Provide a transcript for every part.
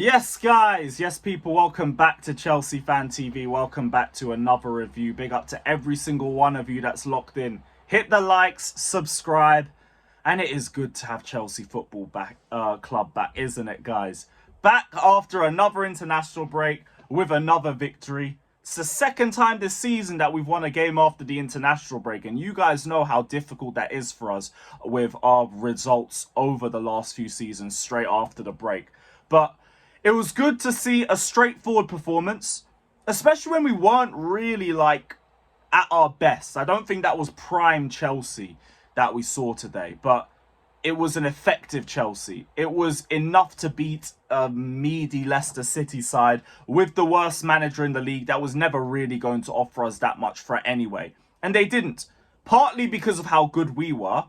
Yes, guys. Yes, people. Welcome back to Chelsea Fan TV. Welcome back to another review. Big up to every single one of you that's locked in. Hit the likes, subscribe, and it is good to have Chelsea Football Club back, isn't it, guys? Back after another international break with another victory. It's the second time this season that we've won a game after the international break, and you guys know how difficult that is for us with our results over the last few seasons straight after the break. But it was good to see a straightforward performance, especially when we weren't really at our best. I don't think that was prime Chelsea that we saw today, but it was an effective Chelsea. It was enough to beat a meaty Leicester City side with the worst manager in the league that was never really going to offer us that much threat anyway. And they didn't. Partly because of how good we were,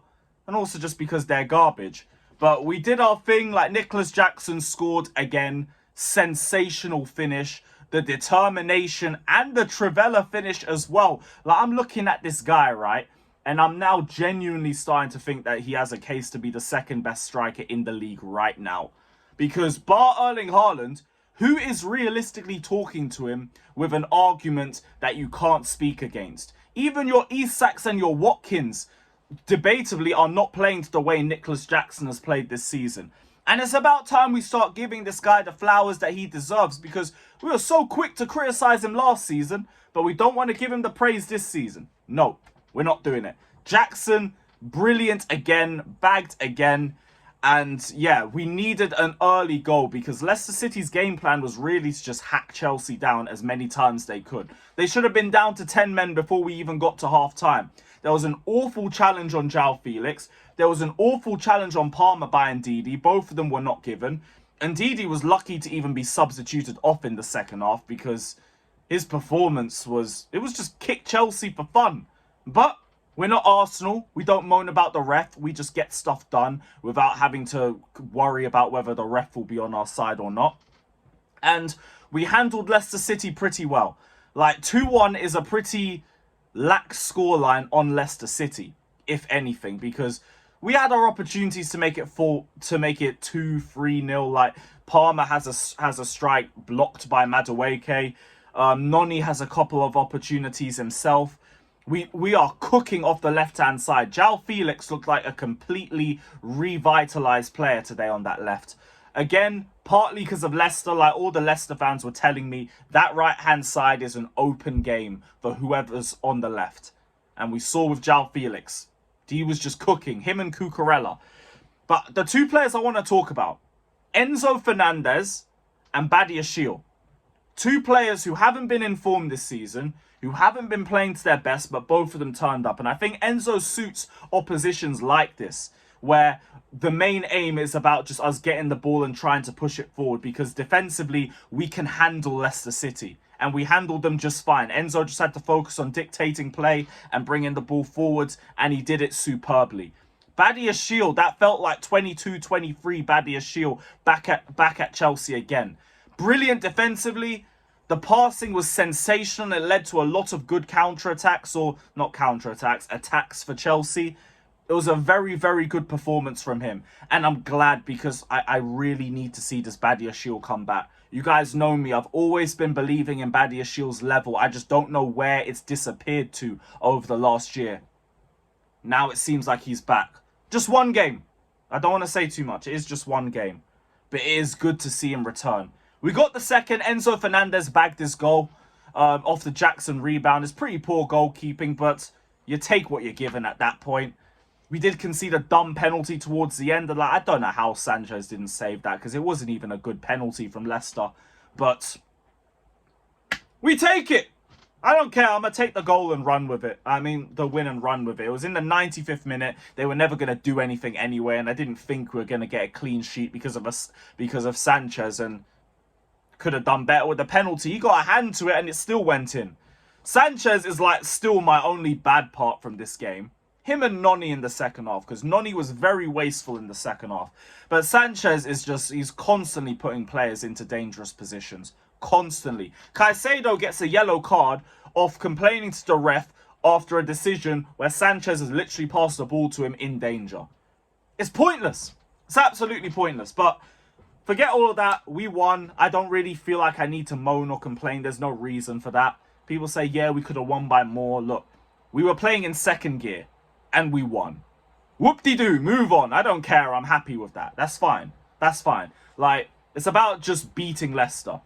and also just because they're garbage. But we did our thing. Nicolas Jackson scored again. Sensational finish. The determination and the Trivela finish as well. I'm looking at this guy, right? And I'm now genuinely starting to think that he has a case to be the second best striker in the league right now. Because bar Erling Haaland, who is realistically talking to him with an argument that you can't speak against? Even your Isaks and your Watkins debatably are not playing to the way Nicolas Jackson has played this season. And it's about time we start giving this guy the flowers that he deserves, because we were so quick to criticize him last season, but we don't want to give him the praise this season. No, we're not doing it. Jackson, brilliant again, bagged again. And yeah, we needed an early goal because Leicester City's game plan was really to just hack Chelsea down as many times they could. They should have been down to 10 men before we even got to half time. There was an awful challenge on João Felix. There was an awful challenge on Palmer by Ndidi. Both of them were not given. Ndidi was lucky to even be substituted off in the second half because his performance was just kick Chelsea for fun. But we're not Arsenal. We don't moan about the ref. We just get stuff done without having to worry about whether the ref will be on our side or not. And we handled Leicester City pretty well. 2-1 is a pretty lax scoreline on Leicester City, if anything, because we had our opportunities to make it 2-3-0. Palmer has a strike blocked by Madueke. Noni has a couple of opportunities himself. We are cooking off the left-hand side. João Felix looked like a completely revitalized player today on that left. Again, partly because of Leicester, all the Leicester fans were telling me, that right-hand side is an open game for whoever's on the left. And we saw with João Felix, he was just cooking, him and Cucurella. But the two players I want to talk about, Enzo Fernandez and Badiashile. Two players who haven't been informed this season, who haven't been playing to their best, but both of them turned up. And I think Enzo suits oppositions like this, where the main aim is about just us getting the ball and trying to push it forward, because defensively, we can handle Leicester City. And we handled them just fine. Enzo just had to focus on dictating play and bringing the ball forwards, and he did it superbly. Badiashile, that felt like 22-23 Badiashile back at Chelsea again. Brilliant defensively. The passing was sensational. It led to a lot of good attacks for Chelsea. It was a very, very good performance from him. And I'm glad, because I really need to see this Badiashile come back. You guys know me. I've always been believing in Badiashile's level. I just don't know where it's disappeared to over the last year. Now it seems like he's back. Just one game. I don't want to say too much. It is just one game. But it is good to see him return. We got the second. Enzo Fernandez bagged his goal off the Jackson rebound. It's pretty poor goalkeeping, but you take what you're given at that point. We did concede a dumb penalty towards the end. I don't know how Sanchez didn't save that, because it wasn't even a good penalty from Leicester. But we take it. I don't care. I'm going to take the goal and run with it. I mean, the win and run with it. It was in the 95th minute. They were never going to do anything anyway, and I didn't think we were going to get a clean sheet because of Sanchez, and could have done better with the penalty. He got a hand to it and it still went in. Sanchez is still my only bad part from this game. Him and Noni in the second half, because Noni was very wasteful in the second half. But Sanchez is he's constantly putting players into dangerous positions. Constantly. Caicedo gets a yellow card off complaining to the ref after a decision where Sanchez has literally passed the ball to him in danger. It's pointless. It's absolutely pointless. But forget all of that. We won. I don't really feel like I need to moan or complain. There's no reason for that. People say, yeah, we could have won by more. Look, we were playing in second gear and we won. Whoop-de-doo, move on. I don't care. I'm happy with that. That's fine. That's fine. Like, it's about just beating Leicester.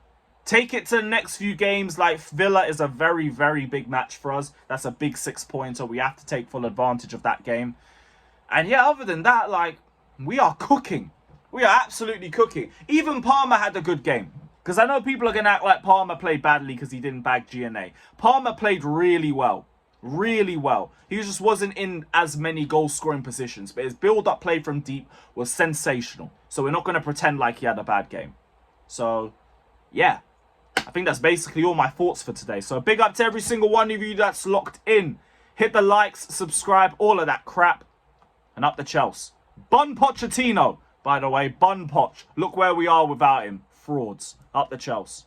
Take it to the next few games. Like, Villa is a very, very big match for us. That's a big 6-pointer. We have to take full advantage of that game. And yeah, other than that, like, we are cooking. We are absolutely cooking. Even Palmer had a good game. Because I know people are going to act like Palmer played badly because he didn't bag GNA. Palmer played really well. Really well. He just wasn't in as many goal-scoring positions. But his build-up play from deep was sensational. So we're not going to pretend like he had a bad game. So, yeah. I think that's basically all my thoughts for today. So big up to every single one of you that's locked in. Hit the likes, subscribe, all of that crap. And up the Chelsea. Bun Pochettino, by the way. Bun Poch. Look where we are without him. Frauds. Up the Chelsea.